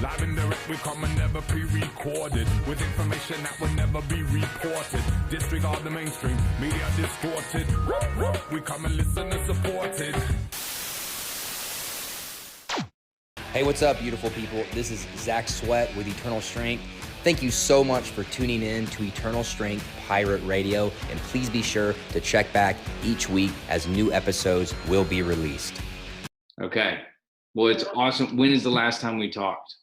Live and direct, we come and never pre-recorded with information that will never be reported. Disregard the mainstream, media distorted. We come and listen and support it. Hey, what's up, beautiful people? This is Zach Sweat with Eternal Strength. Thank you so much for tuning in to Eternal Strength Pirate Radio, and please be sure to check back each week as new episodes will be released. Okay. Well, it's awesome. When is the last time we talked?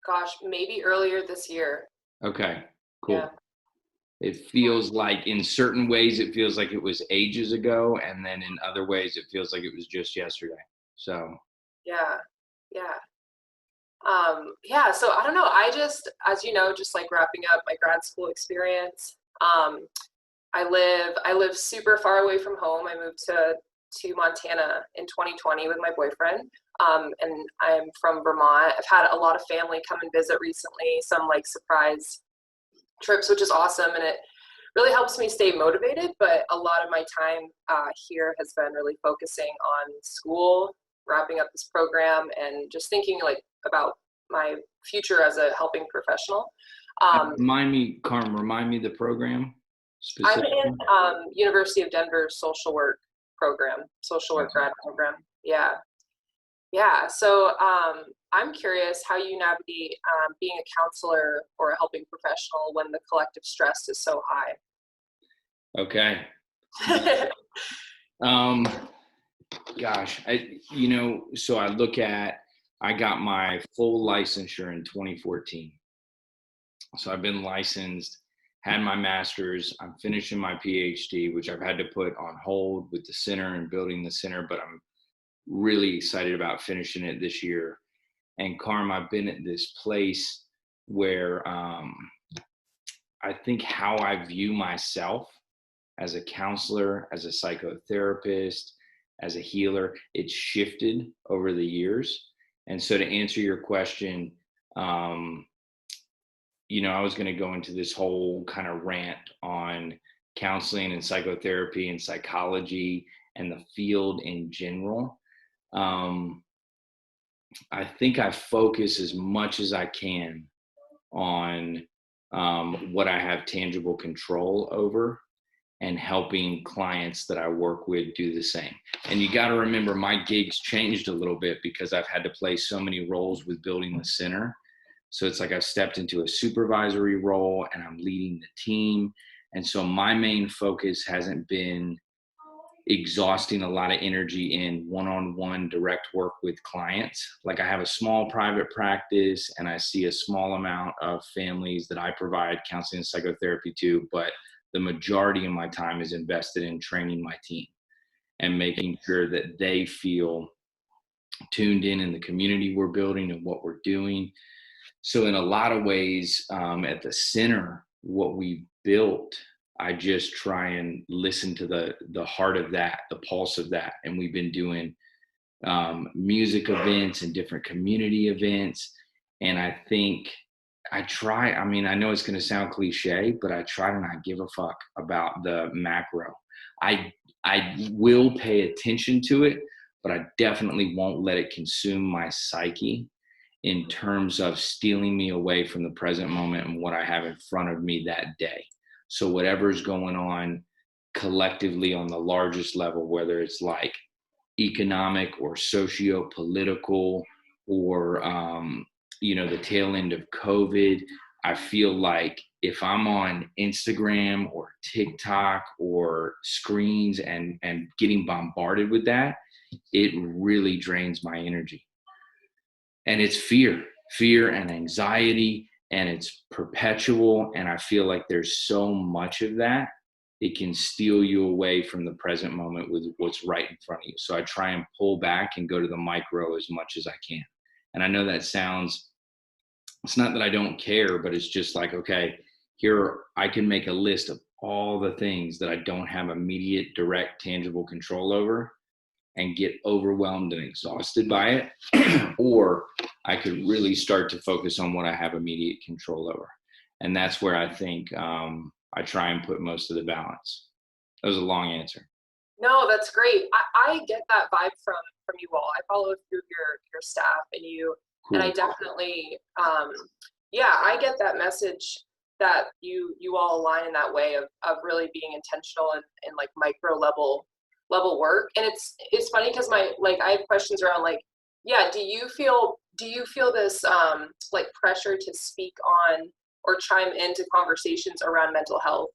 Gosh, maybe earlier this year. Okay, cool. Yeah. It feels like in certain ways, it feels like it was ages ago. And then in other ways, it feels like it was just yesterday. So. Yeah. So I don't know. I just, as you know, just like wrapping up my grad school experience, I live super far away from home. I moved to Montana in 2020 with my boyfriend. And I'm from Vermont. I've had a lot of family come and visit recently, some like surprise trips, which is awesome. And it really helps me stay motivated. But a lot of my time here has been really focusing on school, wrapping up this program, and just thinking like about my future as a helping professional. Remind me the program specifically. I'm in University of Denver social work grad program. Yeah. So I'm curious how you navigate being a counselor or a helping professional when the collective stress is so high. Okay. Gosh, I got my full licensure in 2014. So I've been licensed, had my master's, I'm finishing my PhD, which I've had to put on hold with the center and building the center, but I'm really excited about finishing it this year. And Carm, I've been at this place where I think how I view myself as a counselor, as a psychotherapist, as a healer, it's shifted over the years. And so to answer your question, I was going to go into this whole kind of rant on counseling and psychotherapy and psychology and the field in general. I think I focus as much as I can on what I have tangible control over and helping clients that I work with do the same. And you got to remember, my gigs changed a little bit because I've had to play so many roles with building the center. So it's like I've stepped into a supervisory role and I'm leading the team. And so my main focus hasn't been exhausting a lot of energy in one-on-one direct work with clients. Like I have a small private practice and I see a small amount of families that I provide counseling and psychotherapy to, but the majority of my time is invested in training my team and making sure that they feel tuned in the community we're building and what we're doing. So in a lot of ways, at the center, what we built, I just try and listen to the heart of that, the pulse of that. And we've been doing music events and different community events. And I think I know it's going to sound cliche, but I try to not give a fuck about the macro. I will pay attention to it, but I definitely won't let it consume my psyche in terms of stealing me away from the present moment and what I have in front of me that day. So whatever's going on collectively on the largest level, whether it's like economic or socio-political or, the tail end of COVID, I feel like if I'm on Instagram or TikTok or screens and getting bombarded with that, it really drains my energy. And it's fear and anxiety, and it's perpetual. And I feel like there's so much of that, it can steal you away from the present moment with what's right in front of you. So I try and pull back and go to the micro as much as I can. And I know that it's not that I don't care, but it's just like, okay, here I can make a list of all the things that I don't have immediate, direct, tangible control over and get overwhelmed and exhausted by it. Or I could really start to focus on what I have immediate control over. And that's where I think I try and put most of the balance. That was a long answer. No, that's great. I get that vibe from you all. I follow through your staff and you, Cool. and I definitely, I get that message that you all align in that way of really being intentional and like micro level work. And it's funny because I have questions around like, do you feel this like pressure to speak on or chime into conversations around mental health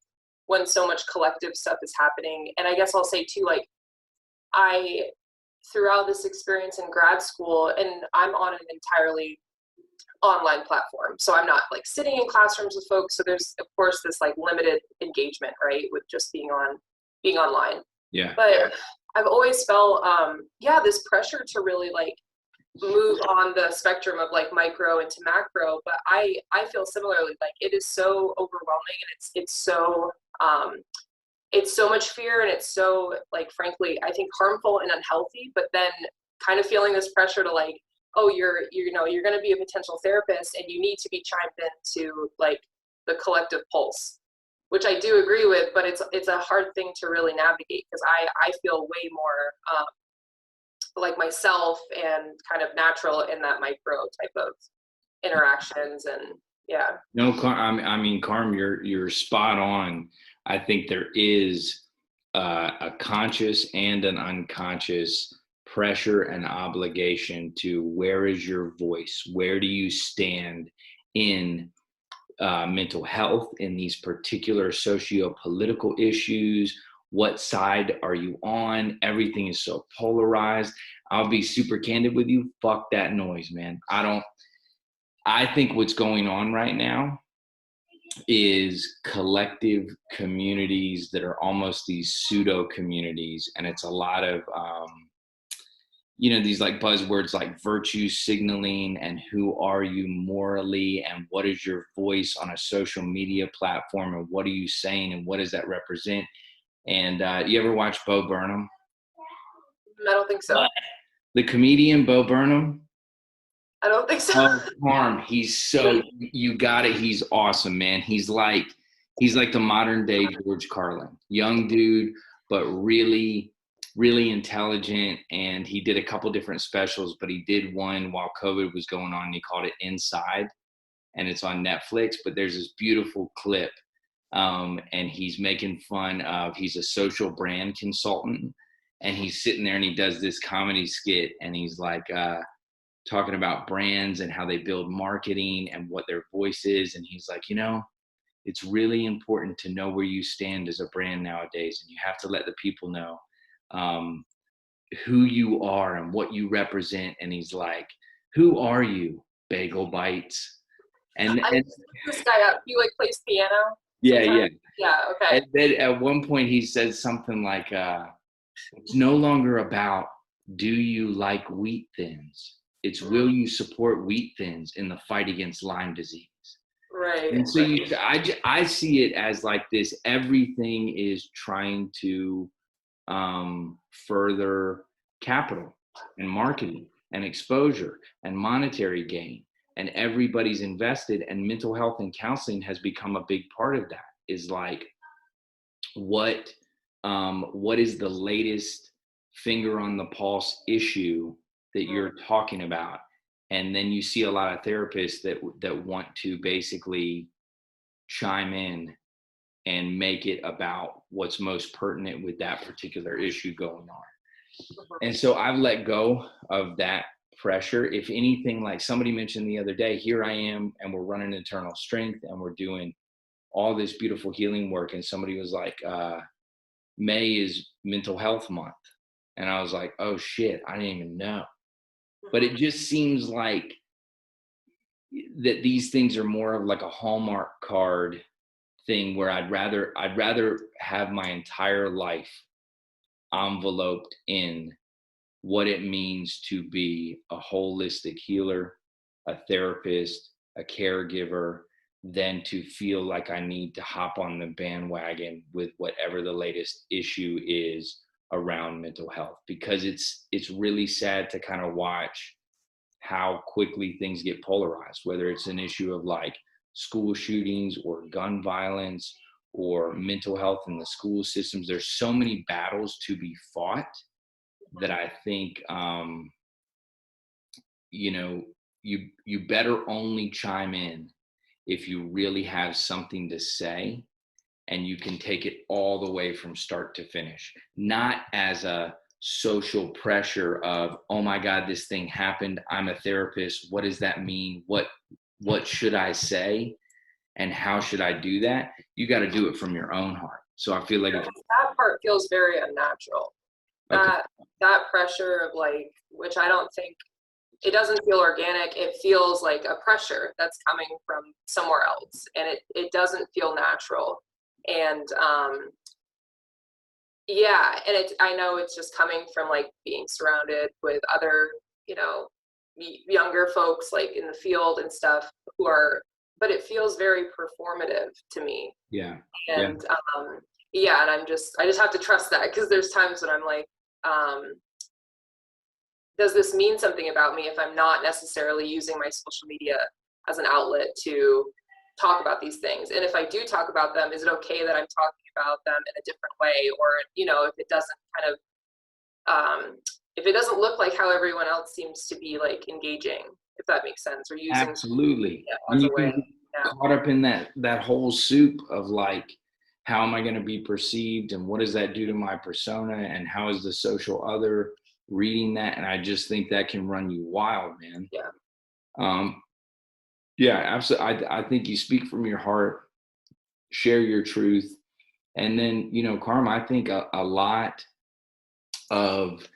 when so much collective stuff is happening? And I guess I'll say too, like, throughout this experience in grad school, and I'm on an entirely online platform, so I'm not like sitting in classrooms with folks, so there's of course this like limited engagement, right, with just being online. But I've always felt this pressure to really like move on the spectrum of like micro into macro. But I feel similarly, like it is so overwhelming, and it's so much fear, and it's so, like, frankly, I think harmful and unhealthy. But then kind of feeling this pressure to like, oh, you're going to be a potential therapist and you need to be chimed into like the collective pulse, which I do agree with, but it's a hard thing to really navigate because I feel way more like myself and kind of natural in that micro type of interactions. And No, I mean, Carm, you're spot on. I think there is a conscious and an unconscious pressure and obligation to where is your voice? Where do you stand in mental health, in these particular socio-political issues? What side are you on? Everything is so polarized. I'll be super candid with you. Fuck that noise, man. I think what's going on right now is collective communities that are almost these pseudo communities. And it's a lot of, these like buzzwords like virtue signaling and who are you morally and what is your voice on a social media platform and what are you saying and what does that represent? And you ever watch Bo Burnham? I don't think so. The comedian Bo Burnham? I don't think so. Oh, Harm, you got it. He's awesome, man. He's like the modern day George Carlin. Young dude, but really, really intelligent. And he did a couple different specials, but he did one while COVID was going on. And he called it Inside, and it's on Netflix. But there's this beautiful clip. And he's making fun of, he's a social brand consultant, and he's sitting there and he does this comedy skit, and he's like talking about brands and how they build marketing and what their voice is. And he's like, it's really important to know where you stand as a brand nowadays, and you have to let the people know who you are and what you represent. And he's like, who are you, Bagel Bites? And this guy up, he like plays piano. Yeah. Okay. And then at one point he says something like, it's no longer about do you like wheat thins? It's will you support wheat thins in the fight against Lyme disease? Right. And so I see it as like this, everything is trying to further capital and marketing and exposure and monetary gain. And everybody's invested, and mental health and counseling has become a big part of that. Is like, what is the latest finger on the pulse issue that you're talking about? And then you see a lot of therapists that want to basically chime in and make it about what's most pertinent with that particular issue going on. And so I've let go of that pressure. If anything, like somebody mentioned the other day, here I am and we're running Internal Strength and we're doing all this beautiful healing work. And somebody was like, May is mental health month. And I was like, oh shit, I didn't even know. But it just seems like that these things are more of like a Hallmark card thing where I'd rather have my entire life enveloped in what it means to be a holistic healer, a therapist, a caregiver, than to feel like I need to hop on the bandwagon with whatever the latest issue is around mental health. Because it's really sad to kind of watch how quickly things get polarized, whether it's an issue of like school shootings or gun violence or mental health in the school systems. There's so many battles to be fought. that I think, you know, you better only chime in if you really have something to say and you can take it all the way from start to finish, not as a social pressure of, oh my God, this thing happened. I'm a therapist. What does that mean? What should I say? And how should I do that? You got to do it from your own heart. So I feel like that part feels very unnatural. okay. That pressure of like, which I don't think, it doesn't feel organic. It feels like a pressure that's coming from somewhere else, and it doesn't feel natural. And yeah, and I know it's just coming from like being surrounded with other, you know, younger folks like in the field and stuff who are, but it feels very performative to me. Yeah. And yeah, and I just have to trust that, because there's times when I'm like, does this mean something about me if I'm not necessarily using my social media as an outlet to talk about these things? And if I do talk about them, is it okay that I'm talking about them in a different way? Or, you know, if it doesn't kind of, if it doesn't look like how everyone else seems to be like engaging, if that makes sense, or using absolutely as a way. Caught up in that whole soup of like, how am I going to be perceived, and what does that do to my persona, and how is the social other reading that? And I just think that can run you wild, man. Yeah, absolutely. I think you speak from your heart, share your truth. And then, you know, Carm, I think a lot of,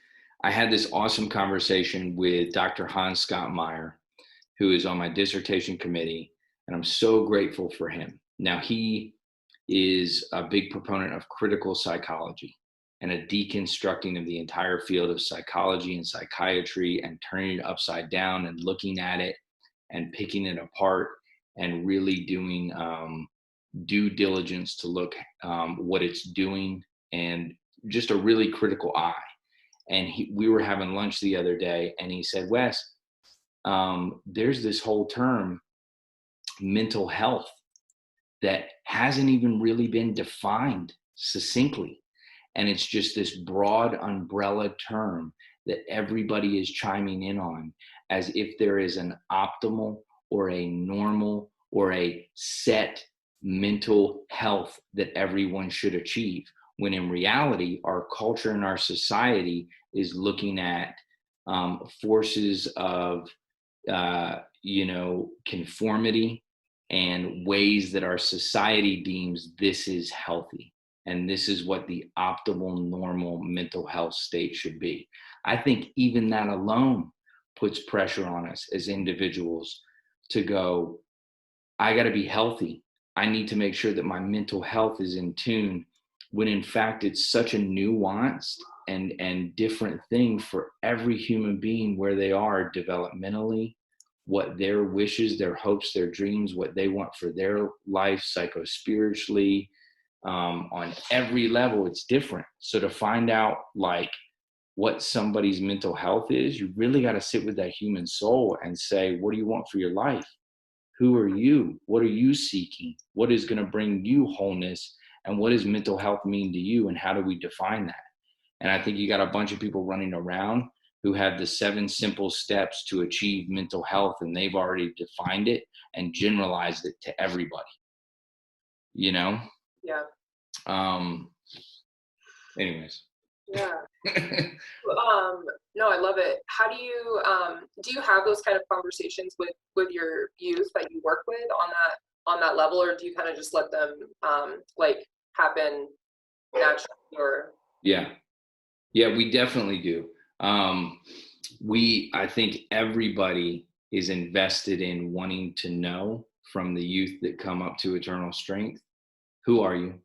I had this awesome conversation with Dr. Hans Scott Meyer, who is on my dissertation committee, and I'm so grateful for him. Now, he is a big proponent of critical psychology and a deconstructing of the entire field of psychology and psychiatry, and turning it upside down and looking at it and picking it apart, and really doing due diligence to look what it's doing, and just a really critical eye. And we were having lunch the other day, and he said, Wes, there's this whole term, mental health, that hasn't even really been defined succinctly. And it's just this broad umbrella term that everybody is chiming in on, as if there is an optimal or a normal or a set mental health that everyone should achieve. When in reality, our culture and our society is looking at forces of, you know, conformity and ways that our society deems this is healthy. And this is what the optimal, normal mental health state should be. I think even that alone puts pressure on us as individuals to go, I got to be healthy. I need to make sure that my mental health is in tune, when in fact it's such a nuanced and different thing for every human being, where they are developmentally, what their wishes, their hopes, their dreams, what they want for their life, psycho-spiritually, on every level, it's different. So to find out like what somebody's mental health is, you really got to sit with that human soul and say, what do you want for your life? Who are you? What are you seeking? What is going to bring you wholeness? And what does mental health mean to you? And how do we define that? And I think you got a bunch of people running around who have the 7 simple steps to achieve mental health, and they've already defined it and generalized it to everybody, you know? Yeah. Anyways. Yeah. No, I love it. How do you have those kind of conversations with your youth that you work with on that level, or do you kind of just let them like happen naturally? Or yeah, we definitely do. I think everybody is invested in wanting to know from the youth that come up to Eternal Strength, who are you?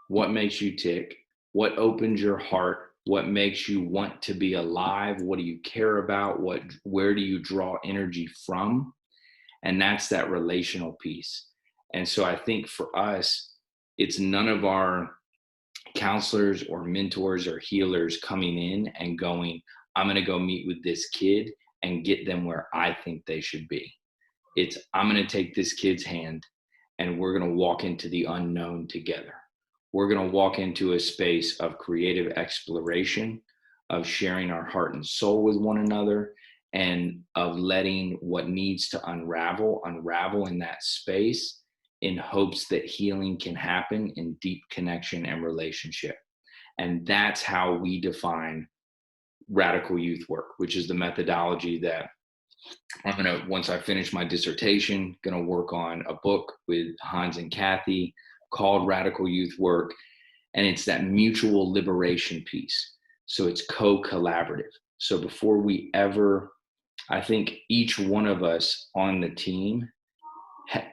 What makes you tick? What opens your heart? What makes you want to be alive? What do you care about? Where do you draw energy from? And that's that relational piece. And so I think for us, it's none of our counselors or mentors or healers coming in and going, I'm going to go meet with this kid and get them where I think they should be. It's, I'm going to take this kid's hand and we're going to walk into the unknown together. We're going to walk into a space of creative exploration, of sharing our heart and soul with one another, and of letting what needs to unravel in that space, in hopes that healing can happen in deep connection and relationship. And that's how we define radical youth work, which is the methodology that I'm gonna, once I finish my dissertation, gonna work on a book with Hans and Kathy called Radical Youth Work. And it's that mutual liberation piece. So it's co-collaborative. So before we ever, I think each one of us on the team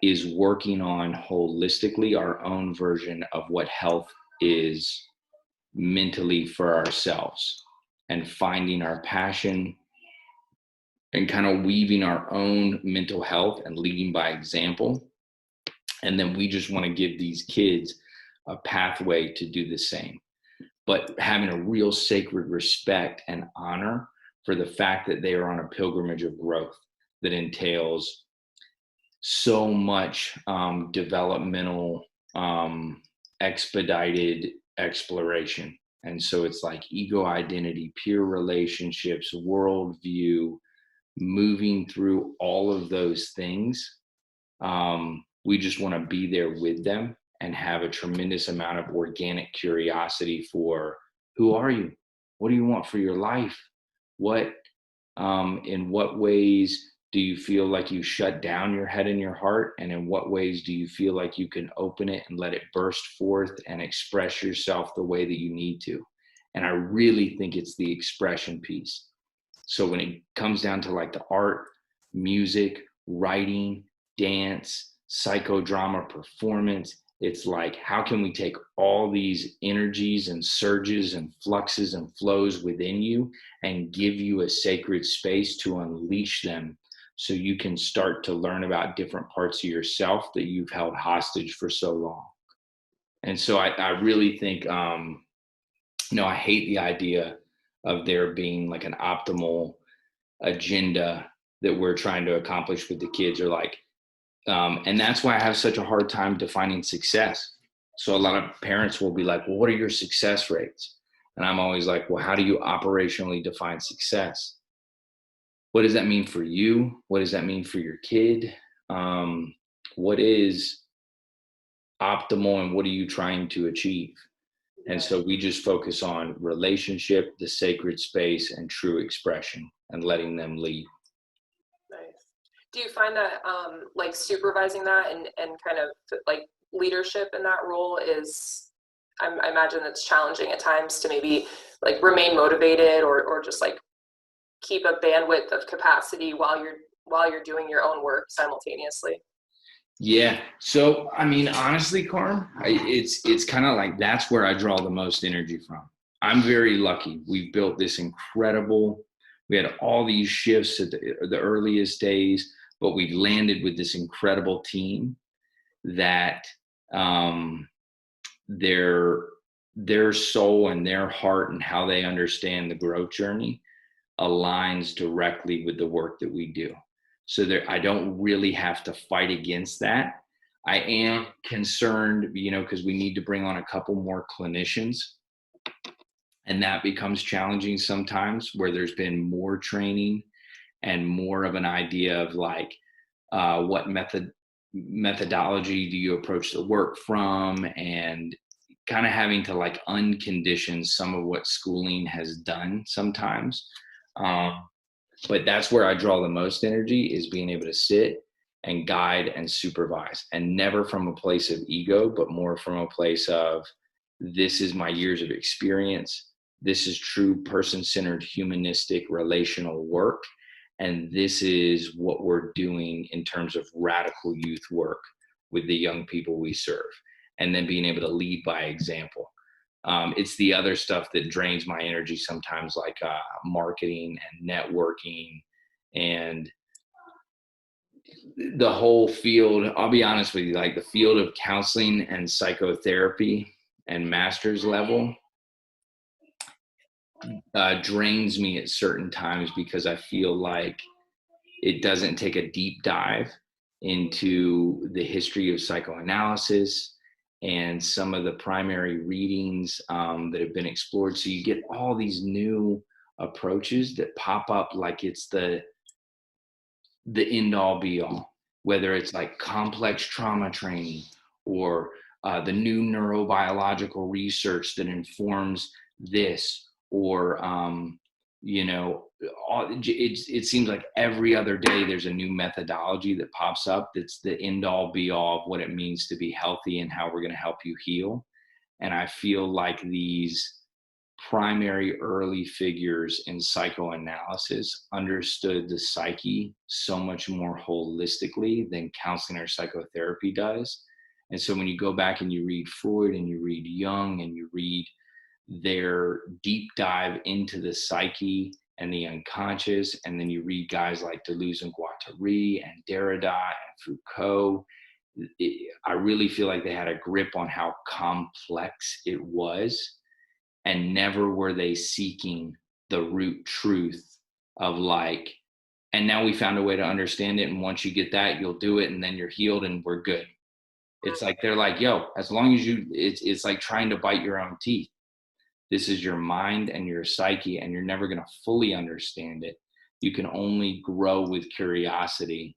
is working on holistically our own version of what health is mentally for ourselves, and finding our passion and kind of weaving our own mental health and leading by example. And then we just want to give these kids a pathway to do the same, but having a real sacred respect and honor for the fact that they are on a pilgrimage of growth that entails so much developmental, expedited exploration. And so it's like ego identity, peer relationships, worldview, moving through all of those things. We just want to be there with them and have a tremendous amount of organic curiosity for, who are you? What do you want for your life? In what ways do you feel like you shut down your head and your heart? And in what ways do you feel like you can open it and let it burst forth and express yourself the way that you need to? And I really think it's the expression piece. So when it comes down to like the art, music, writing, dance, psychodrama, performance, it's like, how can we take all these energies and surges and fluxes and flows within you and give you a sacred space to unleash them, so you can start to learn about different parts of yourself that you've held hostage for so long. And so I really think, I hate the idea of there being like an optimal agenda that we're trying to accomplish with the kids, or like, and that's why I have such a hard time defining success. So a lot of parents will be like, well, what are your success rates? And I'm always like, well, how do you operationally define success? What does that mean for you? What does that mean for your kid? What is optimal and what are you trying to achieve? And so we just focus on relationship, the sacred space, and true expression, and letting them lead. Nice. Do you find that like supervising that and kind of like leadership in that role is, I imagine it's challenging at times to maybe like remain motivated or just like keep a bandwidth of capacity while you're doing your own work simultaneously? Yeah. So, I mean, honestly, Carm, it's kind of like, that's where I draw the most energy from. I'm very lucky. We've built this we had all these shifts at the earliest days, but we landed with this incredible team that their soul and their heart and how they understand the growth journey aligns directly with the work that we do. So I don't really have to fight against that. I am concerned, because we need to bring on a couple more clinicians, and that becomes challenging sometimes, where there's been more training and more of an idea of like, what methodology do you approach the work from, and kind of having to like uncondition some of what schooling has done sometimes. But that's where I draw the most energy, is being able to sit and guide and supervise, and never from a place of ego, but more from a place of, this is my years of experience. This is true person-centered, humanistic, relational work. And this is what we're doing in terms of radical youth work with the young people we serve. And then being able to lead by example. It's the other stuff that drains my energy sometimes, like marketing and networking and the whole field. I'll be honest with you, like the field of counseling and psychotherapy and master's level drains me at certain times, because I feel like it doesn't take a deep dive into the history of psychoanalysis and some of the primary readings that have been explored. So you get all these new approaches that pop up like it's the end all be all, whether it's like complex trauma training or the new neurobiological research that informs this, or it seems like every other day there's a new methodology that pops up that's the end all be all of what it means to be healthy and how we're going to help you heal. And I feel like these primary early figures in psychoanalysis understood the psyche so much more holistically than counseling or psychotherapy does. And so when you go back and you read Freud and you read Jung and you read their deep dive into the psyche and the unconscious, and then you read guys like Deleuze and Guattari and Derrida and Foucault, I really feel like they had a grip on how complex it was, and never were they seeking the root truth of like, and now we found a way to understand it, and once you get that, you'll do it, and then you're healed and we're good. It's like, they're like, yo, as long as it's like trying to bite your own teeth. This is your mind and your psyche, and you're never going to fully understand it. You can only grow with curiosity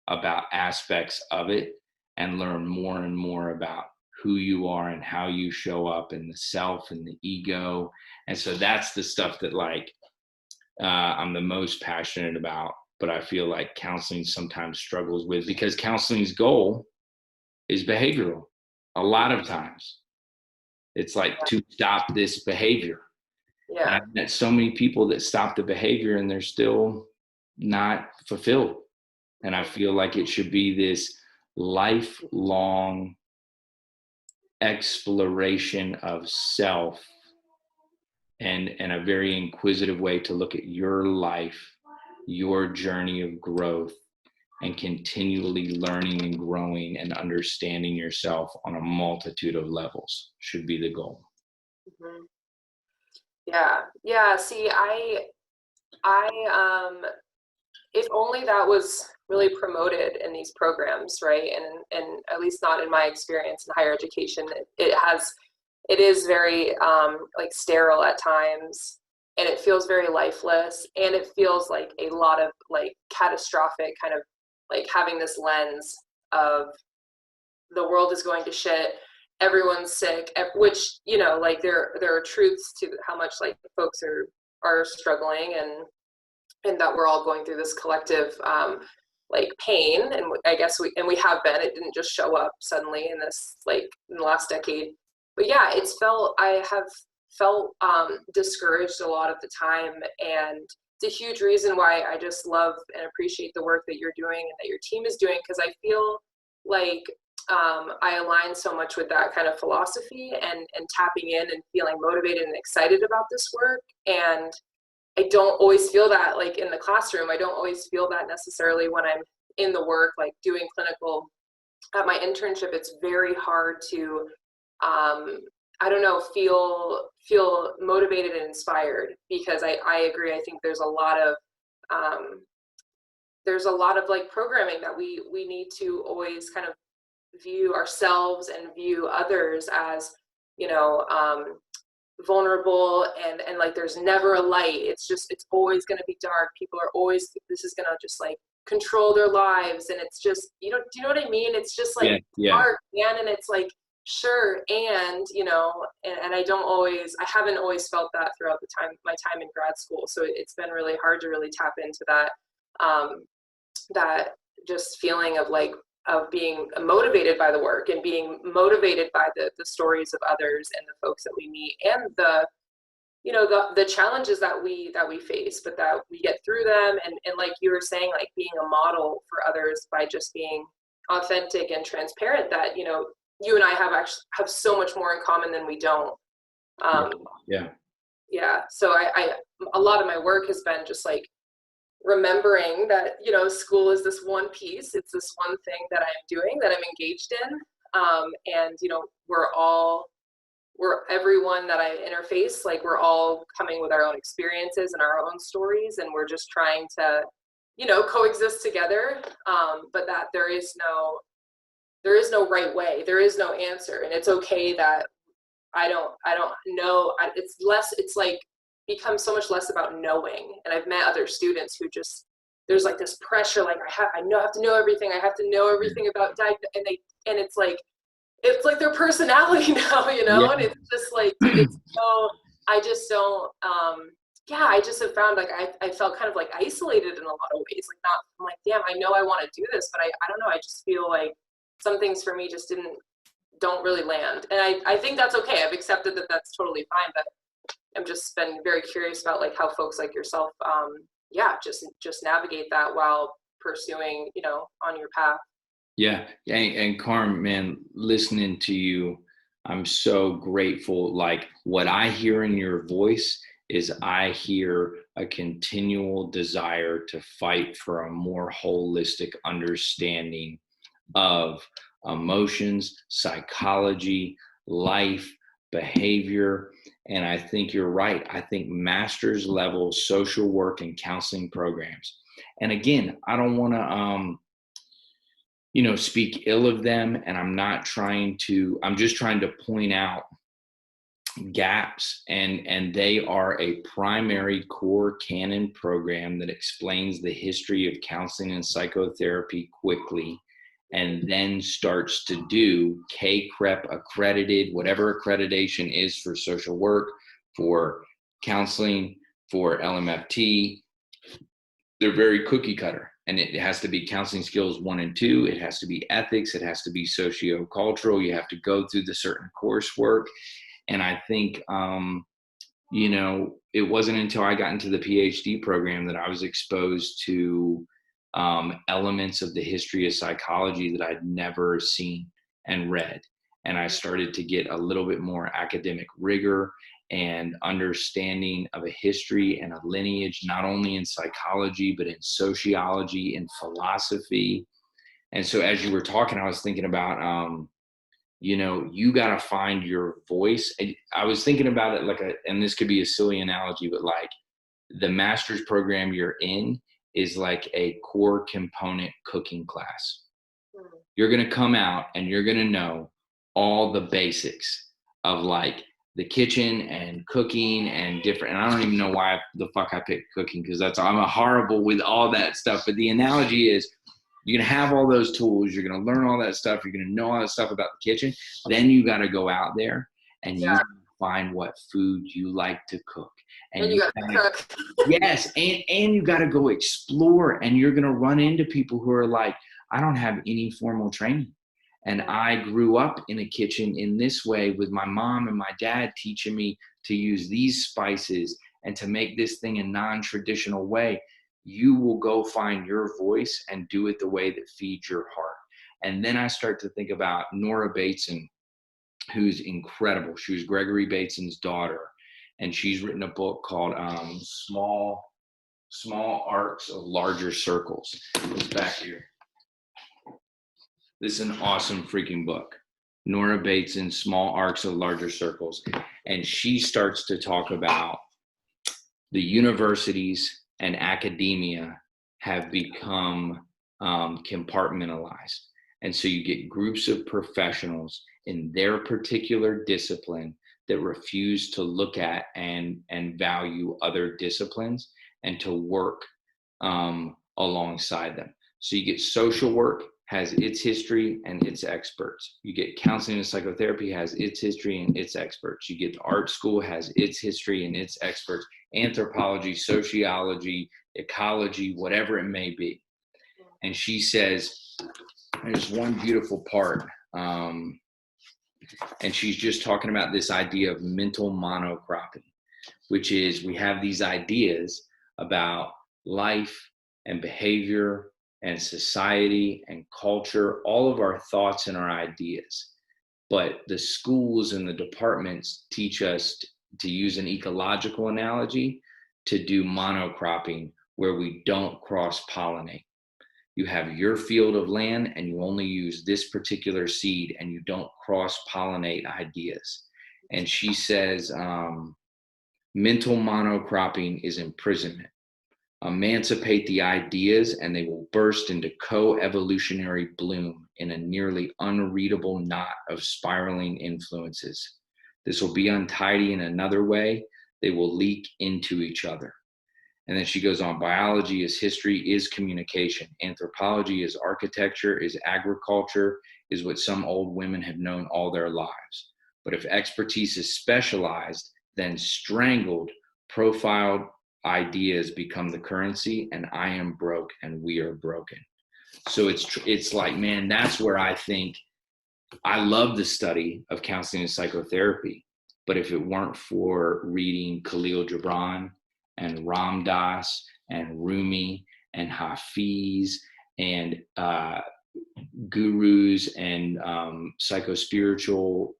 about aspects of it and learn more and more about who you are and how you show up, and the self and the ego. And so that's the stuff that like I'm the most passionate about, but I feel like counseling sometimes struggles with, because counseling's goal is behavioral. A lot of times it's like to stop this behavior. Yeah. And I've met so many people that stop the behavior and they're still not fulfilled. And I feel like it should be this lifelong exploration of self, and a very inquisitive way to look at your life, your journey of growth, and continually learning and growing and understanding yourself on a multitude of levels should be the goal. Mm-hmm. Yeah. See, I if only that was really promoted in these programs, right? And at least not in my experience in higher education, it is very like sterile at times, and it feels very lifeless, and it feels like a lot of like catastrophic kind of like having this lens of the world is going to shit, everyone's sick, which, you know, like there are truths to how much like folks are struggling, and that we're all going through this collective like pain, and I guess we have been. It didn't just show up suddenly in the last decade. But yeah, I have felt discouraged a lot of the time, and it's a huge reason why I just love and appreciate the work that you're doing and that your team is doing, because I feel like I align so much with that kind of philosophy and tapping in and feeling motivated and excited about this work. And I don't always feel that like in the classroom. I don't always feel that necessarily when I'm in the work, like doing clinical at my internship. It's very hard to I don't know, feel motivated and inspired, because I agree. I think there's a lot of like programming that we need to always kind of view ourselves and view others as, you know, vulnerable, and like there's never a light. It's always going to be dark. People are always, this is going to just like control their lives, and it's just, do you know what I mean? It's just like dark, man, and it's like, sure, and you know, and I haven't always felt that throughout my time in grad school. So it's been really hard to really tap into that that just feeling of being motivated by the work, and being motivated by the stories of others and the folks that we meet, and the challenges that we face, but that we get through them, and like you were saying, like being a model for others by just being authentic and transparent, that, you know, you and I have so much more in common than we don't. Yeah. So I a lot of my work has been just like remembering that, you know, school is this one piece. It's this one thing that I'm doing, that I'm engaged in. And, you know, everyone that I interface, like we're all coming with our own experiences and our own stories, and we're just trying to, you know, coexist together. But that there is no there is no right way. There is no answer. And it's okay that I don't know. It's like becomes so much less about knowing. And I've met other students who just, there's like this pressure, like I have to know everything. I have to know everything about and it's like their personality now, you know? Yeah. And it's just like, it's so, I just don't, I just have found like, I felt kind of like isolated in a lot of ways. I'm like, damn, I know I want to do this, but I don't know. I just feel like some things for me just don't really land. And I think that's okay. I've accepted that that's totally fine, but I'm just been very curious about like how folks like yourself, just navigate that while pursuing, you know, on your path. Yeah. And Carm, man, listening to you, I'm so grateful. Like what I hear in your voice is I hear a continual desire to fight for a more holistic understanding of emotions, psychology, life, behavior. And I think you're right. I think master's level social work and counseling programs. And again, I don't want to, speak ill of them. And I'm just trying to point out gaps, and they are a primary core canon program that explains the history of counseling and psychotherapy quickly, and then starts to do K-CREP accredited, whatever accreditation is for social work, for counseling, for LMFT. They're very cookie cutter. And it has to be counseling skills 1 and 2. It has to be ethics. It has to be sociocultural. You have to go through the certain coursework. And I think, it wasn't until I got into the PhD program that I was exposed to elements of the history of psychology that I'd never seen and read. And I started to get a little bit more academic rigor and understanding of a history and a lineage, not only in psychology, but in sociology and philosophy. And so as you were talking, I was thinking about, you got to find your voice. And I was thinking about it and this could be a silly analogy, but like the master's program you're in is like a core component cooking class. You're going to come out and you're going to know all the basics of like the kitchen and cooking and different. And I don't even know why the fuck I picked cooking, because I'm a horrible with all that stuff. But the analogy is you're going to have all those tools. You're going to learn all that stuff. You're going to know all that stuff about the kitchen. Then you got to go out there and you find what food you like to cook. And you got to cook. Yes. And you got to go explore, and you're going to run into people who are like, I don't have any formal training. And I grew up in a kitchen in this way with my mom and my dad teaching me to use these spices and to make this thing a non-traditional way. You will go find your voice and do it the way that feeds your heart. And then I start to think about Nora Bateson, who's incredible. She was Gregory Bateson's daughter, and she's written a book called Small Arcs of Larger Circles. It's back here. This is an awesome freaking book. Nora Bateson, Small Arcs of Larger Circles. And she starts to talk about the universities and academia have become compartmentalized. And so you get groups of professionals in their particular discipline that refuse to look at and value other disciplines and to work alongside them. So you get social work has its history and its experts. You get counseling and psychotherapy has its history and its experts. You get the art school has its history and its experts. Anthropology, sociology, ecology, whatever it may be. And she says, there's one beautiful part, and she's just talking about this idea of mental monocropping, which is we have these ideas about life and behavior and society and culture, all of our thoughts and our ideas. But the schools and the departments teach us to use an ecological analogy, to do monocropping, where we don't cross-pollinate. You have your field of land and you only use this particular seed, and you don't cross-pollinate ideas. And she says, mental monocropping is imprisonment. Emancipate the ideas and they will burst into co-evolutionary bloom in a nearly unreadable knot of spiraling influences. This will be untidy in another way. They will leak into each other. And then she goes on, biology is history, is communication. Anthropology is architecture, is agriculture, is what some old women have known all their lives. But if expertise is specialized, then strangled, profiled ideas become the currency, and I am broke and we are broken. So it's like, man, that's where I think I love the study of counseling and psychotherapy. But if it weren't for reading Khalil Gibran and Ram Dass and Rumi and Hafiz and gurus and psychospiritual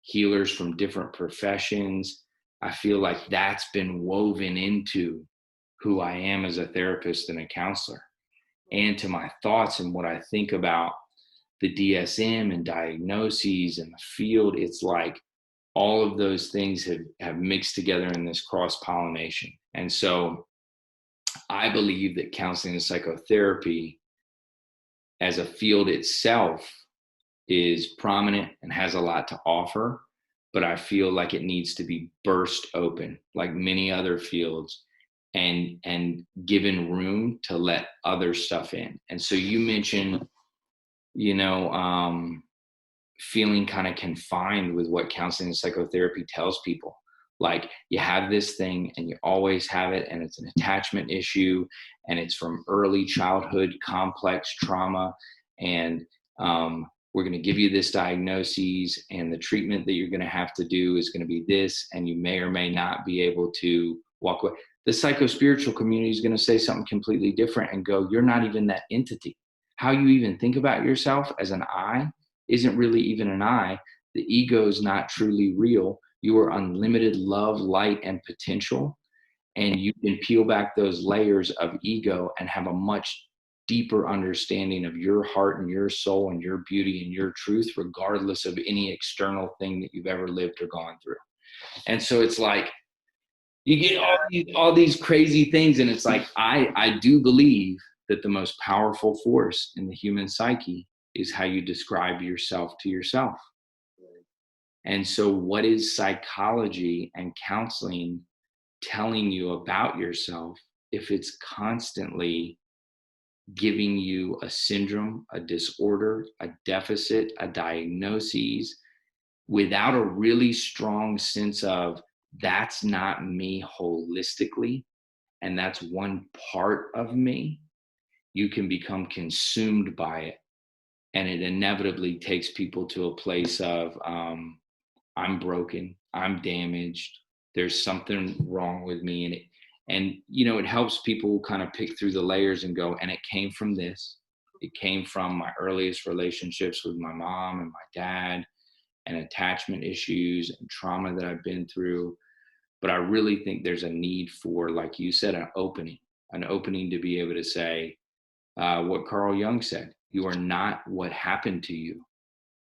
healers from different professions, I feel like that's been woven into who I am as a therapist and a counselor, and to my thoughts and what I think about the DSM and diagnoses and the field. It's like all of those things have mixed together in this cross-pollination. And so I believe that counseling and psychotherapy as a field itself is prominent and has a lot to offer, but I feel like it needs to be burst open like many other fields and given room to let other stuff in. And so you mentioned, feeling kind of confined with what counseling and psychotherapy tells people. Like, you have this thing and you always have it, and it's an attachment issue, and it's from early childhood complex trauma, and we're going to give you this diagnosis, and the treatment that you're going to have to do is going to be this, and you may or may not be able to walk away. The psychospiritual community is going to say something completely different and go, you're not even that entity. How you even think about yourself as an I isn't really even an I. The ego is not truly real. You are unlimited love, light, and potential. And you can peel back those layers of ego and have a much deeper understanding of your heart and your soul and your beauty and your truth, regardless of any external thing that you've ever lived or gone through. And so it's like, you get all these crazy things. And it's like, I do believe that the most powerful force in the human psyche is how you describe yourself to yourself. And so what is psychology and counseling telling you about yourself if it's constantly giving you a syndrome, a disorder, a deficit, a diagnosis, without a really strong sense of that's not me holistically, and that's one part of me? You can become consumed by it. And it inevitably takes people to a place of, I'm broken, I'm damaged, there's something wrong with me. And it helps people kind of pick through the layers and go, and it came from this. It came from my earliest relationships with my mom and my dad, and attachment issues and trauma that I've been through. But I really think there's a need for, like you said, an opening to be able to say what Carl Jung said. You are not what happened to you.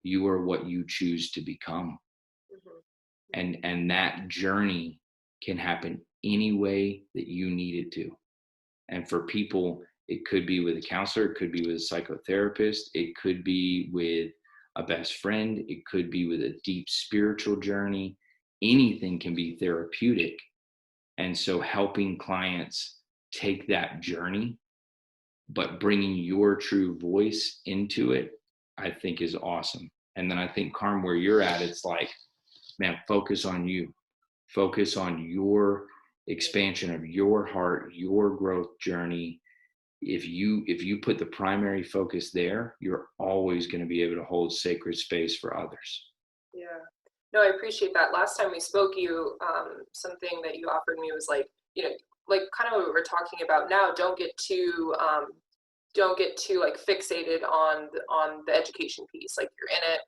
You are what you choose to become. Mm-hmm. And that journey can happen any way that you need it to. And for people, it could be with a counselor, it could be with a psychotherapist, it could be with a best friend, it could be with a deep spiritual journey. Anything can be therapeutic. And so helping clients take that journey, but bringing your true voice into it, I think is awesome. And then I think, Carm, where you're at, it's like, man, focus on you. Focus on your expansion of your heart, your growth journey. If you put the primary focus there, you're always going to be able to hold sacred space for others. Yeah. No, I appreciate that. Last time we spoke, something that you offered me was like, like kind of what we're talking about now. Don't get too like fixated on the education piece. Like, you're in it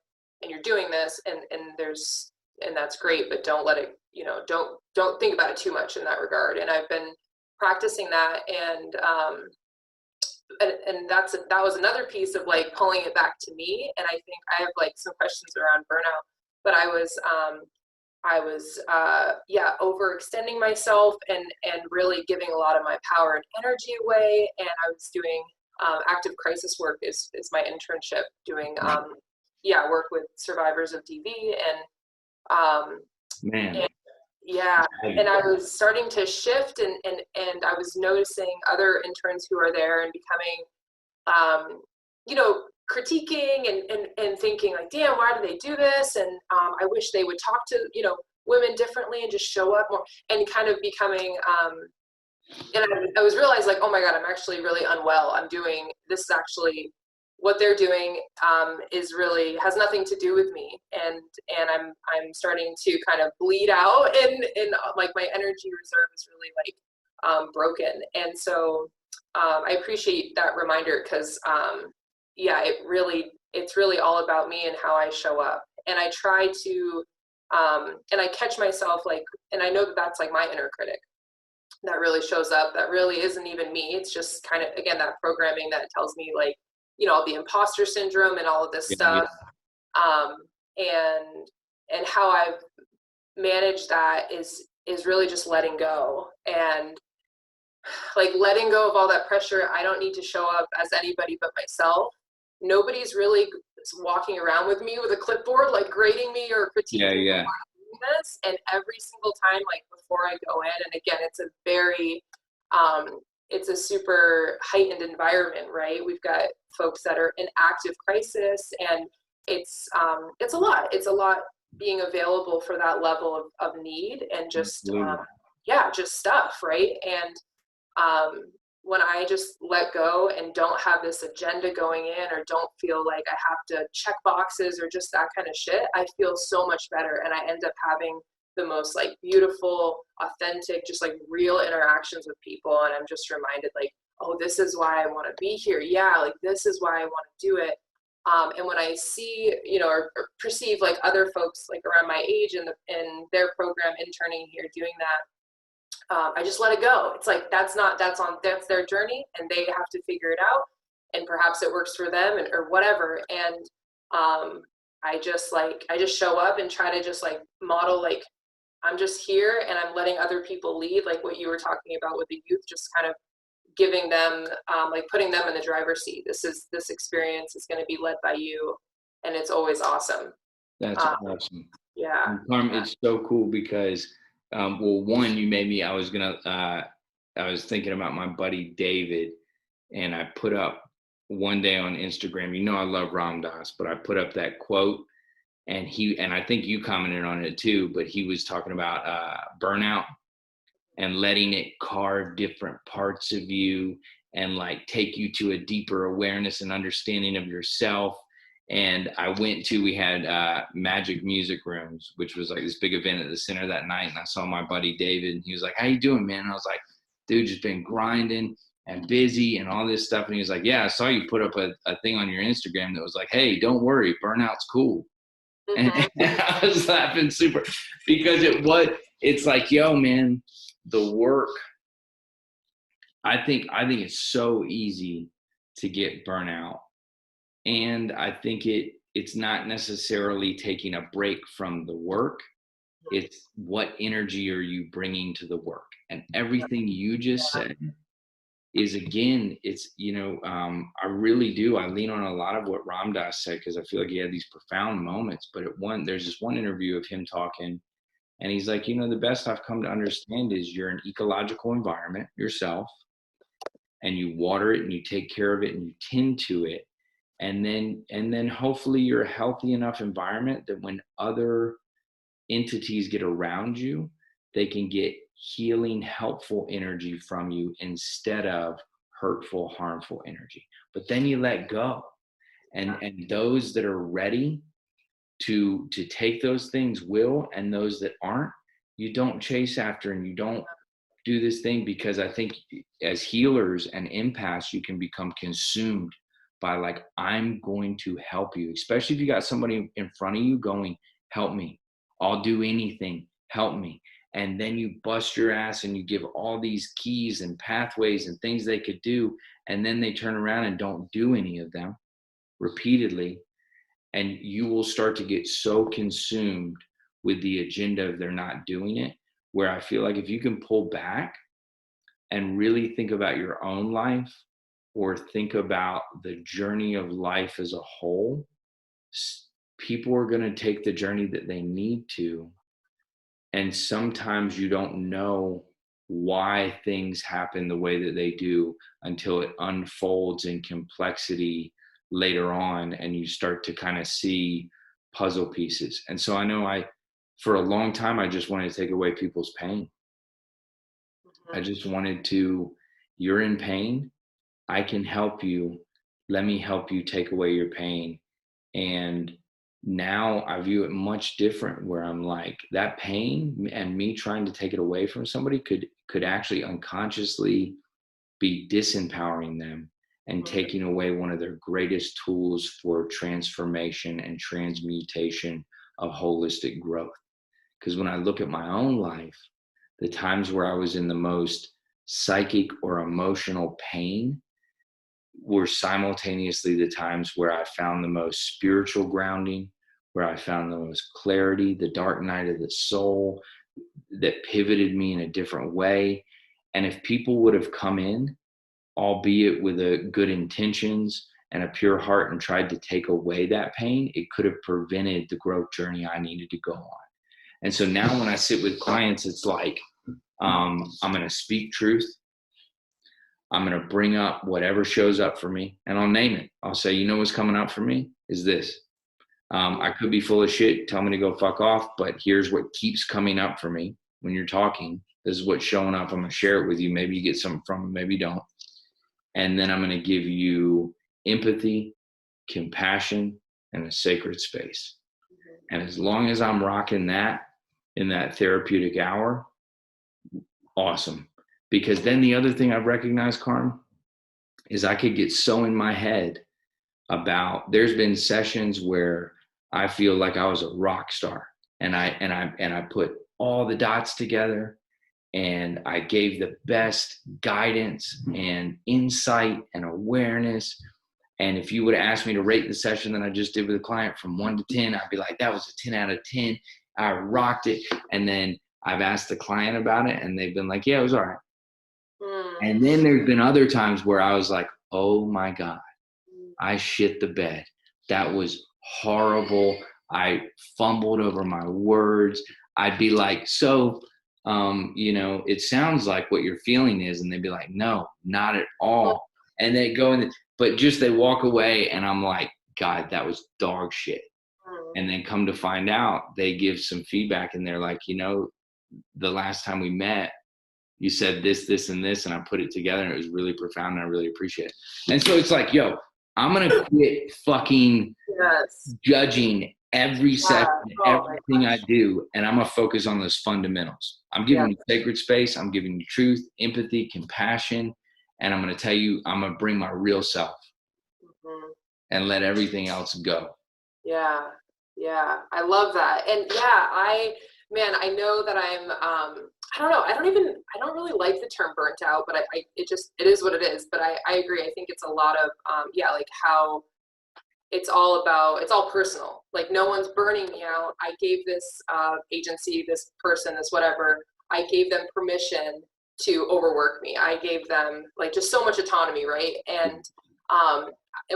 and you're doing this, and that's great, but don't let it, don't think about it too much in that regard. And I've been practicing that, and that was another piece of like pulling it back to me. And I think I have like some questions around burnout, but I was overextending myself and really giving a lot of my power and energy away. And I was doing active crisis work is my internship, doing work with survivors of DV, Man. and and I was starting to shift, and I was noticing other interns who are there and becoming, critiquing and thinking like, damn, why do they do this? And I wish they would talk to, women differently and just show up more, and kind of becoming, and I was realized like, oh my God, I'm actually really unwell. This is actually what they're doing, is really has nothing to do with me. And I'm starting to kind of bleed out, and like my energy reserve is really like, broken. And so, I appreciate that reminder, because, it's really all about me and how I show up. And I try to, and I catch myself like, and I know that that's like my inner critic that really shows up, that really isn't even me. It's just kind of, again, that programming that tells me like, the imposter syndrome and all of this stuff. And how I've managed that is really just letting go, and like letting go of all that pressure. I don't need to show up as anybody but myself. Nobody's really walking around with me with a clipboard, like grading me or critiquing me this. And every single time, like before I go in, and again, it's a very, it's a super heightened environment, right? We've got folks that are in active crisis, and it's a lot. It's a lot being available for that level of need, and just, just stuff, right? And when I just let go and don't have this agenda going in, or don't feel like I have to check boxes or just that kind of shit, I feel so much better. And I end up having the most like beautiful, authentic, just like real interactions with people. And I'm just reminded like, oh, this is why I want to be here. Yeah, like this is why I want to do it. And when I see, or perceive like other folks like around my age in their program interning here doing that, I just let it go. It's like, that's their journey, and they have to figure it out, and perhaps it works for them, or whatever. And I just show up and try to just like model, like, I'm just here and I'm letting other people lead, like what you were talking about with the youth, just kind of giving them, like putting them in the driver's seat. This experience is going to be led by you, and it's always awesome. That's awesome. Yeah. And Carmen, it's so cool because, well, one, you made me, I was thinking about my buddy David, and I put up one day on Instagram, I love Ram Dass, but I put up that quote, and I think you commented on it too, but he was talking about burnout and letting it carve different parts of you and like take you to a deeper awareness and understanding of yourself. And we had Magic Music Rooms, which was like this big event at the center that night. And I saw my buddy David, and he was like, "How you doing, man?" And I was like, "Dude, just been grinding and busy and all this stuff." And he was like, "Yeah, I saw you put up a thing on your Instagram that was like, hey, don't worry, burnout's cool." Mm-hmm. And I was laughing super, because it's like, yo, man, the work, I think it's so easy to get burnout. And I think it's not necessarily taking a break from the work. It's what energy are you bringing to the work? And everything you just said is, again, it's, I really do. I lean on a lot of what Ram Dass said, because I feel like he had these profound moments. But there's this one interview of him talking, and he's like, the best I've come to understand is you're an ecological environment yourself, and you water it and you take care of it and you tend to it. And then hopefully you're a healthy enough environment that when other entities get around you, they can get healing, helpful energy from you instead of hurtful, harmful energy. But then you let go. And those that are ready to take those things will, and those that aren't, you don't chase after, and you don't do this thing, because I think as healers and empaths, you can become consumed by like, I'm going to help you, especially if you got somebody in front of you going, help me, I'll do anything, help me. And then you bust your ass and you give all these keys and pathways and things they could do, and then they turn around and don't do any of them repeatedly. And you will start to get so consumed with the agenda of they're not doing it, where I feel like if you can pull back and really think about your own life or think about the journey of life as a whole, people are going to take the journey that they need to. And sometimes you don't know why things happen the way that they do until it unfolds in complexity later on, and you start to kind of see puzzle pieces. And so I know for a long time, I just wanted to take away people's pain. I just wanted to, you're in pain, I can help you. Let me help you take away your pain. And now I view it much different, where I'm like, that pain and me trying to take it away from somebody could actually unconsciously be disempowering them and taking away one of their greatest tools for transformation and transmutation of holistic growth. Because when I look at my own life, the times where I was in the most psychic or emotional pain were simultaneously the times where I found the most spiritual grounding, where I found the most clarity, the dark night of the soul that pivoted me in a different way. And if people would have come in, albeit with a good intentions and a pure heart, and tried to take away that pain, it could have prevented the growth journey I needed to go on. And so now when I sit with clients, it's like, I'm going to speak truth. I'm going to bring up whatever shows up for me, and I'll name it. I'll say, you know what's coming up for me is this. I could be full of shit. Tell me to go fuck off. But here's what keeps coming up for me when you're talking. This is what's showing up. I'm going to share it with you. Maybe you get something from it. Maybe you don't. And then I'm going to give you empathy, compassion, and a sacred space. And as long as I'm rocking that in that therapeutic hour, awesome. Because then the other thing I've recognized, Carm, is I could get so in my head about, there's been sessions where I feel like I was a rock star, and I put all the dots together, and I gave the best guidance and insight and awareness. And if you would have asked me to rate the session that I just did with a client from 1 to 10, I'd be like, that was a 10 out of 10. I rocked it. And then I've asked the client about it, and they've been like, yeah, it was all right. And then there's been other times where I was like, oh my God, I shit the bed. That was horrible. I fumbled over my words. I'd be like, so, it sounds like what your feeling is. And they'd be like, no, not at all. And they go in, but just they walk away, and I'm like, God, that was dog shit. And then come to find out, they give some feedback, and they're like, the last time we met, you said this, this, and this, and I put it together, and it was really profound, and I really appreciate it. And so it's like, yo, I'm going to quit fucking judging every session, everything I do, and I'm going to focus on those fundamentals. I'm giving you sacred space. I'm giving you truth, empathy, compassion, and I'm going to tell you, I'm going to bring my real self and let everything else go. Yeah. Yeah. I love that. And I know that I don't know. I don't really like the term burnt out, but it is what it is. But I agree. I think it's a lot of, like how it's all personal. Like no one's burning me out. I gave this agency, this person, this whatever, I gave them permission to overwork me. I gave them like just so much autonomy. Right. And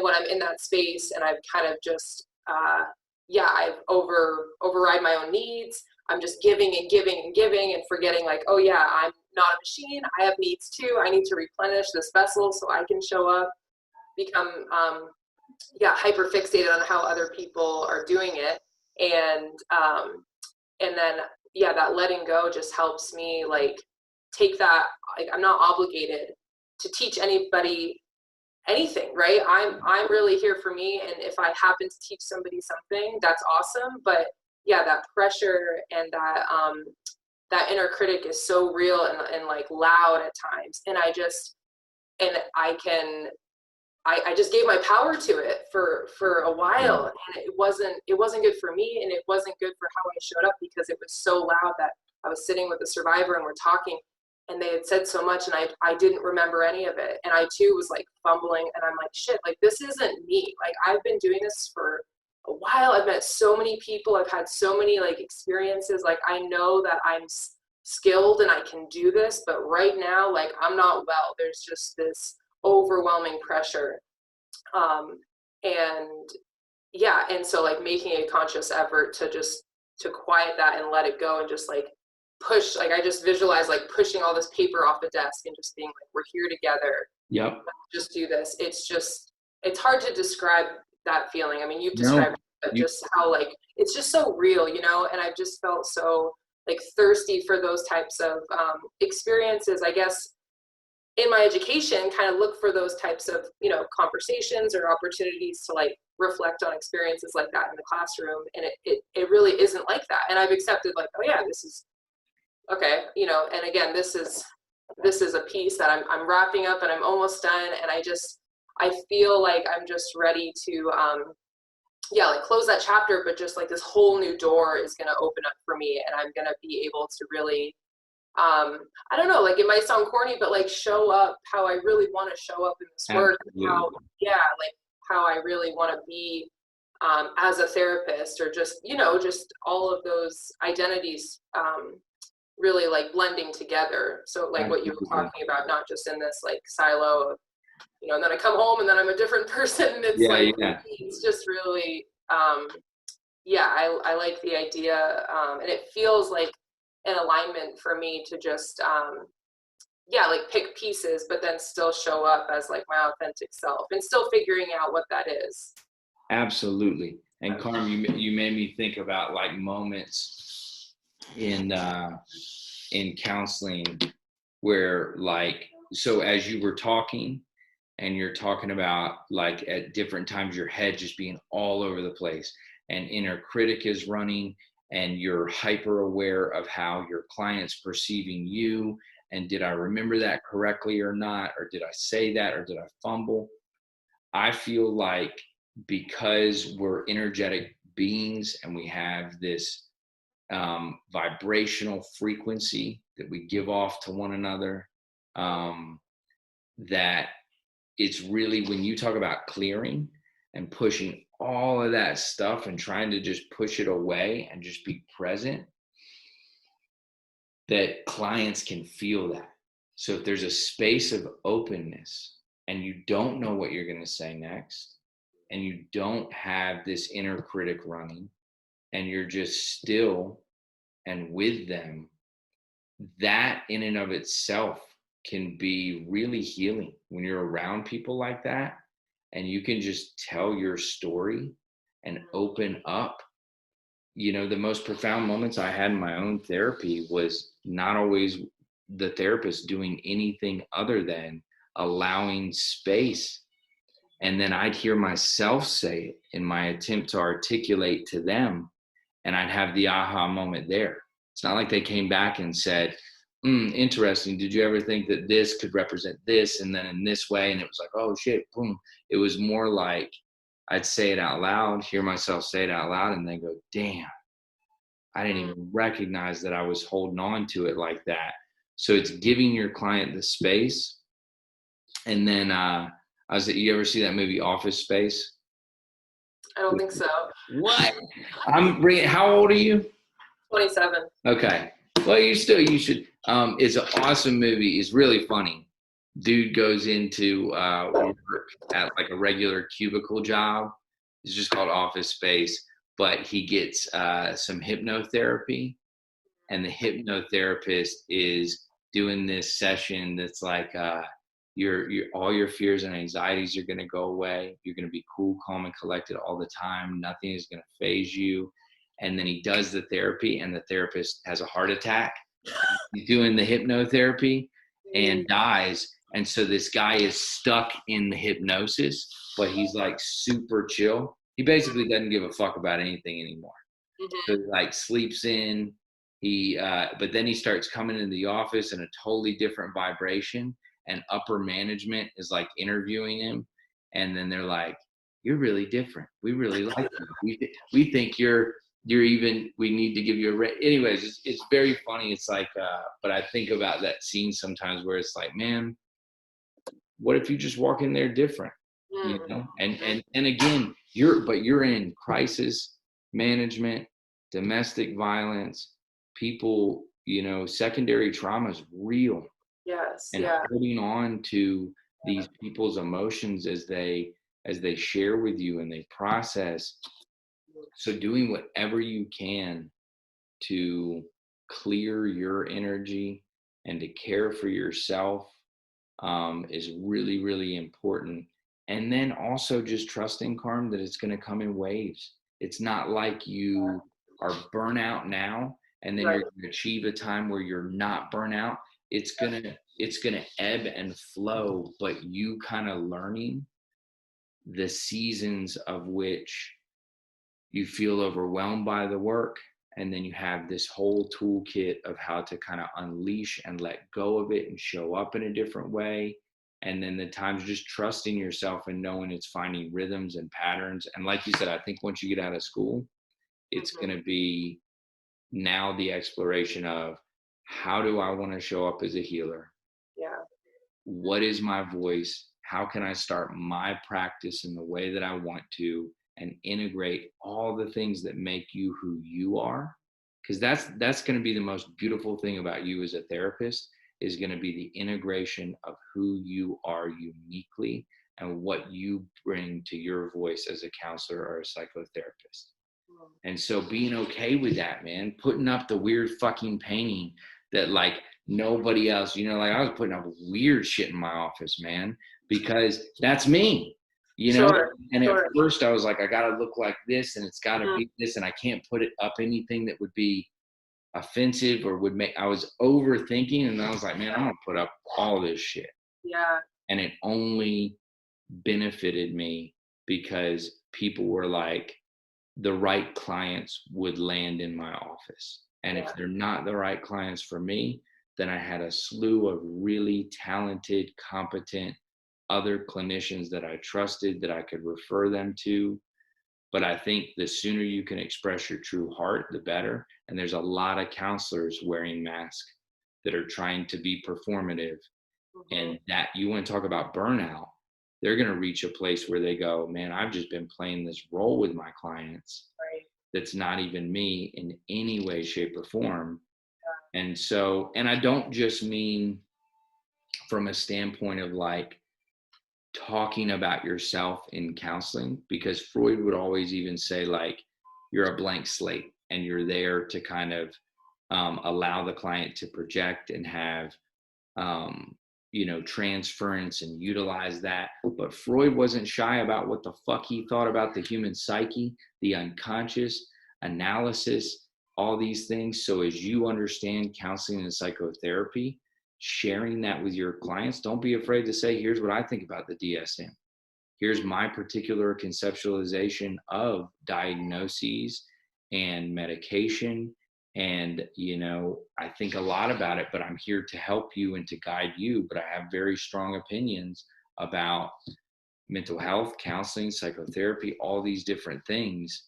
when I'm in that space and I've kind of just, I've override my own needs. I'm just giving and giving and giving and forgetting like, oh yeah, I'm not a machine. I have needs too. I need to replenish this vessel so I can show up, become, hyper fixated on how other people are doing it. And then, that letting go just helps me like take that, like I'm not obligated to teach anybody anything, right? I'm really here for me. And if I happen to teach somebody something, that's awesome. But that pressure and that inner critic is so real and like loud at times. And I just gave my power to it for a while, and it wasn't good for me, and it wasn't good for how I showed up, because it was so loud that I was sitting with a survivor and we're talking, and they had said so much, and I didn't remember any of it. And I too was like fumbling, and I'm like, shit, like this isn't me. Like I've been doing this for a while. I've met so many people. I've had so many like experiences. Like I know that I'm skilled and I can do this, but right now, like I'm not well. There's just this overwhelming pressure. And yeah, and so like making a conscious effort to quiet that and let it go and just like push, like I just visualize like pushing all this paper off the desk and just being like, we're here together. Yep. Just do this. It's hard to describe that feeling. I mean, you've described it, but just how like, it's just so real, you know, and I've just felt so like thirsty for those types of experiences, I guess, in my education, kind of look for those types of, you know, conversations or opportunities to like reflect on experiences like that in the classroom. And it really isn't like that. And I've accepted like, oh yeah, this is okay, you know, and again, this is a piece that I'm wrapping up and I'm almost done. And I feel like I'm just ready to, like close that chapter, but just like this whole new door is going to open up for me, and I'm going to be able to really, I don't know, like it might sound corny, but like show up how I really want to show up in this work. How I really want to be as a therapist, or just, you know, just all of those identities really like blending together. So like what you were talking about, not just in this like silo of, you know, and then I come home and then I'm a different person. It's just really, I like the idea. And it feels like an alignment for me to just, like pick pieces, but then still show up as like my authentic self and still figuring out what that is. Absolutely. And Carmen, you made me think about like moments in counseling where like, so as you were talking and you're talking about like at different times, your head just being all over the place and inner critic is running, and you're hyper aware of how your client's perceiving you. And did I remember that correctly or not? Or did I say that? Or did I fumble? I feel like because we're energetic beings and we have this vibrational frequency that we give off to one another, that it's really, when you talk about clearing and pushing all of that stuff and trying to just push it away and just be present, that clients can feel that. So if there's a space of openness and you don't know what you're going to say next, and you don't have this inner critic running, and you're just still and with them, that in and of itself can be really healing when you're around people like that, and you can just tell your story and open up. You know, the most profound moments I had in my own therapy was not always the therapist doing anything other than allowing space. And then I'd hear myself say it in my attempt to articulate to them, and I'd have the aha moment there. It's not like they came back and said, interesting, did you ever think that this could represent this and then in this way? And it was like, oh shit, boom. It was more like I'd say it out loud, hear myself say it out loud, and then go, damn, I didn't even recognize that I was holding on to it like that. So it's giving your client the space. And then you ever see that movie Office Space? I don't think so. What? How old are you? 27. Okay. Well, you should. It's an awesome movie. It's really funny. Dude goes into work at like a regular cubicle job. It's just called Office Space, but he gets some hypnotherapy, and the hypnotherapist is doing this session that's like your all your fears and anxieties are going to go away. You're going to be cool, calm, and collected all the time. Nothing is going to phase you. And then he does the therapy, and the therapist has a heart attack. He's doing the hypnotherapy and dies. And so this guy is stuck in the hypnosis, but he's like super chill. He basically doesn't give a fuck about anything anymore. So he like sleeps in. But then he starts coming into the office in a totally different vibration, and upper management is like interviewing him. And then they're like, you're really different. We really like you. We think you're even, we need to give you a rate. Anyways, it's very funny. It's like, but I think about that scene sometimes where it's like, man, what if you just walk in there different, you know? And again, you're in crisis management, domestic violence, people, you know, secondary trauma is real. Yes. And holding on to these people's emotions as they share with you and they process. So doing whatever you can to clear your energy and to care for yourself is really, really important. And then also just trusting, Carm, that it's going to come in waves. It's not like you are burnout now and then you're going to achieve a time where you're not burnout. It's gonna ebb and flow, but you kind of learning the seasons of which you feel overwhelmed by the work, and then you have this whole toolkit of how to kind of unleash and let go of it and show up in a different way. And then the times just trusting yourself and knowing it's finding rhythms and patterns. And like you said, I think once you get out of school, it's going to be now the exploration of, how do I want to show up as a healer? Yeah. What is my voice? How can I start my practice in the way that I want to, and integrate all the things that make you who you are? Because that's going to be the most beautiful thing about you as a therapist, is going to be the integration of who you are uniquely and what you bring to your voice as a counselor or a psychotherapist. And so being okay with that, man, putting up the weird fucking painting that like nobody else, you know, like I was putting up weird shit in my office, man, because that's me, you know? And at first I was like, I got to look like this and it's got to be this, and I can't put it up anything that would be offensive or would make, I was overthinking, and I was like, man, I'm going to put up all this shit. Yeah. And it only benefited me because people were like, the right clients would land in my office. And if they're not the right clients for me, then I had a slew of really talented, competent other clinicians that I trusted that I could refer them to. But I think the sooner you can express your true heart, the better. And there's a lot of counselors wearing masks that are trying to be performative. And that, you want to talk about burnout, they're going to reach a place where they go, man, I've just been playing this role with my clients that's not even me in any way, shape, or form. And so, and I don't just mean from a standpoint of like talking about yourself in counseling, because Freud would always even say like, you're a blank slate and you're there to kind of allow the client to project and have you know, transference and utilize that. But Freud wasn't shy about what the fuck he thought about the human psyche, the unconscious, analysis, all these things. So as you understand counseling and psychotherapy, sharing that with your clients, don't be afraid to say, here's what I think about the DSM. Here's my particular conceptualization of diagnoses and medication. And, you know, I think a lot about it, but I'm here to help you and to guide you. But I have very strong opinions about mental health, counseling, psychotherapy, all these different things,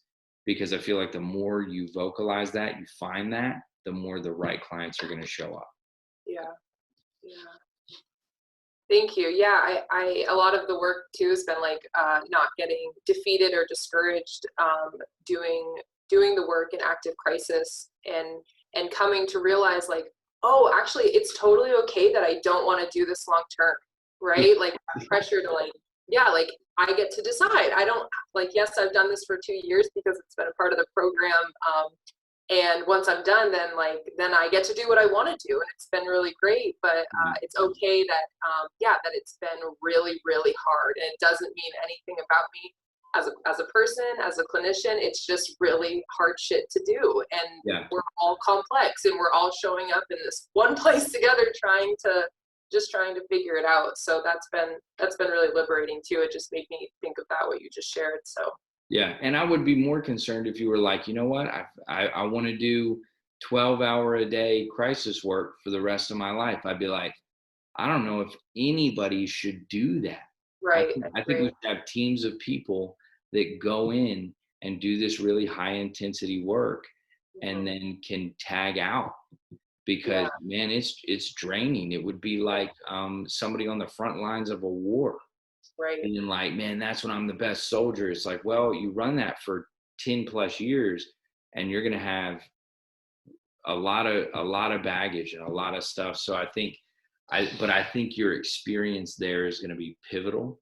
because I feel like the more you vocalize that, you find that, the more the right clients are going to show up. Yeah. Thank you. Yeah, I a lot of the work too has been like not getting defeated or discouraged, doing the work in active crisis, and coming to realize like, oh, actually it's totally okay that I don't want to do this long term, right? Like that pressure to like, yeah, like I get to decide. I don't like, yes, I've done this for 2 years because it's been a part of the program. And once I'm done, then I get to do what I want to do. And it's been really great, but it's okay that, that it's been really, really hard. And it doesn't mean anything about me as a person, as a clinician. It's just really hard shit to do. And we're all complex and we're all showing up in this one place together, trying to figure it out. So that's been really liberating too. It just made me think of that, what you just shared. So. Yeah. And I would be more concerned if you were like, you know what, I want to do 12-hour a day crisis work for the rest of my life. I'd be like, I don't know if anybody should do that. Right. I think we should have teams of people that go in and do this really high intensity work and then can tag out, because man, it's draining. It would be like somebody on the front lines of a war. Right. And then like, man, that's when I'm the best soldier. It's like, well, you run that for 10 plus years and you're going to have a lot of baggage and a lot of stuff. So I think but I think your experience there is going to be pivotal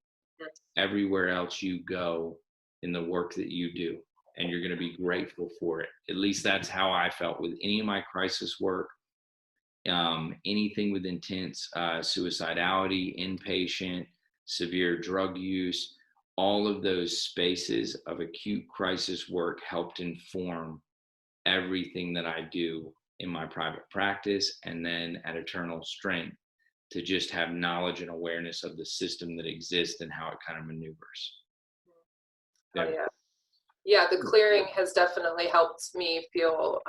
everywhere else you go in the work that you do. And you're going to be grateful for it. At least that's how I felt with any of my crisis work, anything with intense suicidality, inpatient, severe drug use. All of those spaces of acute crisis work helped inform everything that I do in my private practice and then at Eternal Strength, to just have knowledge and awareness of the system that exists and how it kind of maneuvers. Oh, yeah. Yeah, the clearing has definitely helped me feel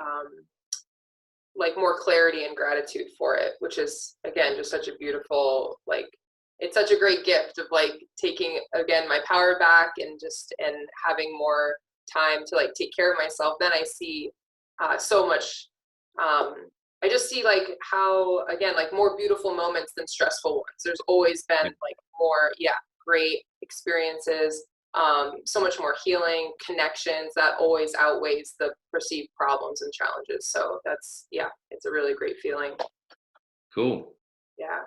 like more clarity and gratitude for it, which is, again, just such a beautiful, like, it's such a great gift of like taking, again, my power back and having more time to like take care of myself. Then I see so much, I just see like how, again, like more beautiful moments than stressful ones. There's always been like more, great experiences. So much more healing, connections that always outweighs the perceived problems and challenges. So that's, it's a really great feeling. Cool. Yeah.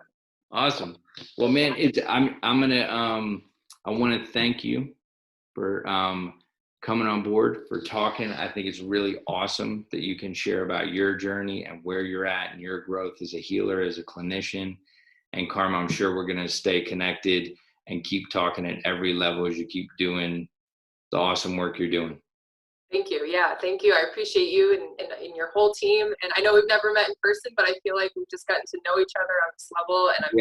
Awesome. Well, man, I want to thank you for coming on board, for talking. I think it's really awesome that you can share about your journey and where you're at and your growth as a healer, as a clinician. And Carmen, I'm sure we're going to stay connected and keep talking at every level as you keep doing the awesome work you're doing. Thank you. Yeah, thank you. I appreciate you and your whole team. And I know we've never met in person, but I feel like we've just gotten to know each other on this level. And I'm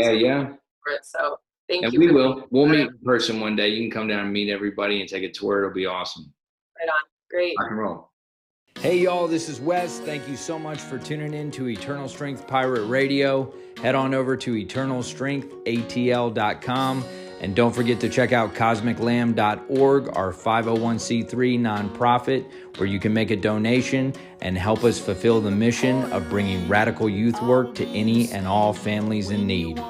for it. So thank you. We will. We'll meet in person one day. You can come down and meet everybody and take a tour. It'll be awesome. Right on. Great. Rock and roll. Hey y'all, this is Wes. Thank you so much for tuning in to Eternal Strength Pirate Radio. Head on over to eternalstrengthatl.com. And don't forget to check out cosmiclamb.org, our 501c3 nonprofit, where you can make a donation and help us fulfill the mission of bringing radical youth work to any and all families in need.